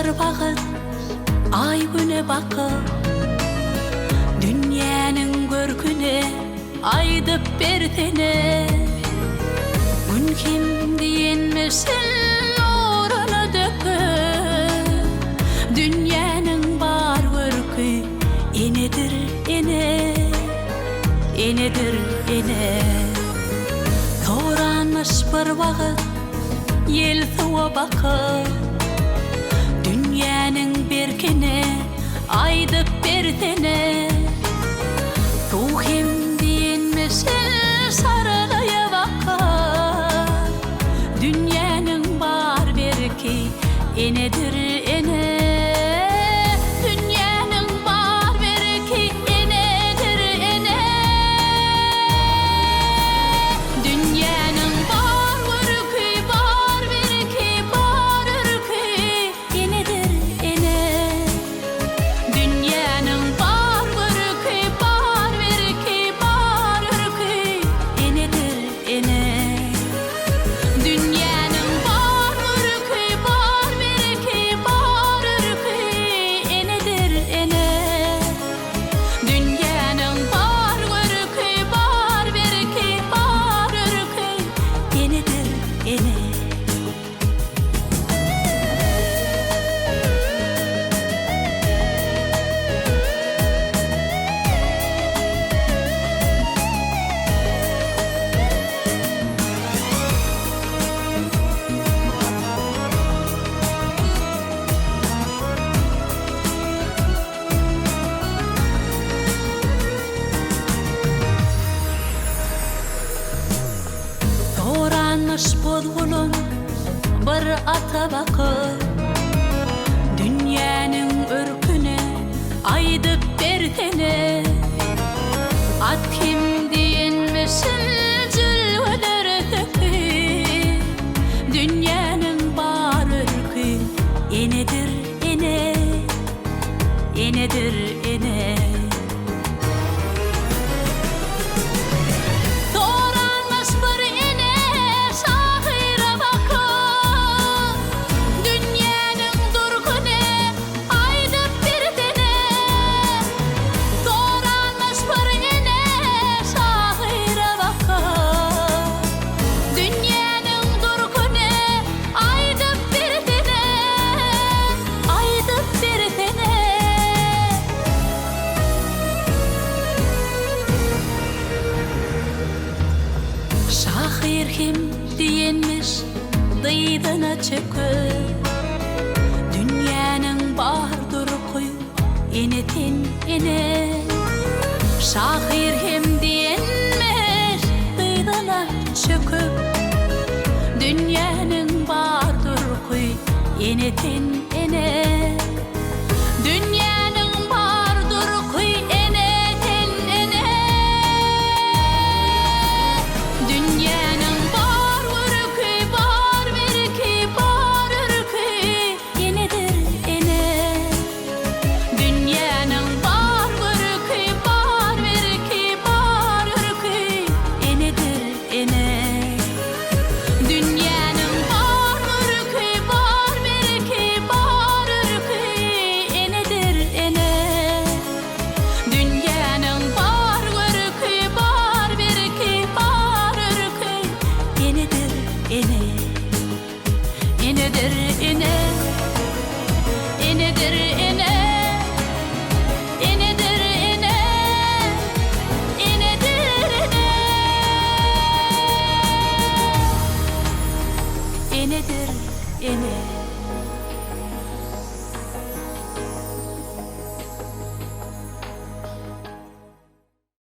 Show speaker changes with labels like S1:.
S1: bir vakit ay güne bakıp dünyanın görküne aydıp bertene gün kim diyenmesin orana döküp dünyanın bar görkü enedir ene enedir ene toranmış bir vakit yel suwa bakıp dünyanın berkine aydıp bertene ruhim diyenmesin sarılaya bakıp dünyanın bar berki enedir ene dünyanın bar berki enedir ene dünyanın bar berki enedir ene dünyanın bar berki enedir ene dünyanın bar berki enedir ene dünyanın bar berki enedir ene Toranmış bozgulun bir ata bakıp dünyanın örküne aydıp bertene at kim diyenmesin zülveleri döküp dünyanın bar örkü enedir ene enedir ene toranmış bir ene sahira bakıp dünyanın durkune aydıp bertene toranmış bir ene sahira bakıp dünyanın durkune aydıp bertene şahir kim diyenmiş dıydına çöküp dünyanın bardır koyu enetin ene şahir kim diyenmiş dıydına çöküp dünyanın bardır koyu enetin ene dünyanın bardır koyu enetin ene dünyanın bar berki enedir ene dünyanın bar berki enedir ene dünyanın bar berki enedir ene dünyanın bar berki enedir ene enedir ene enedir ene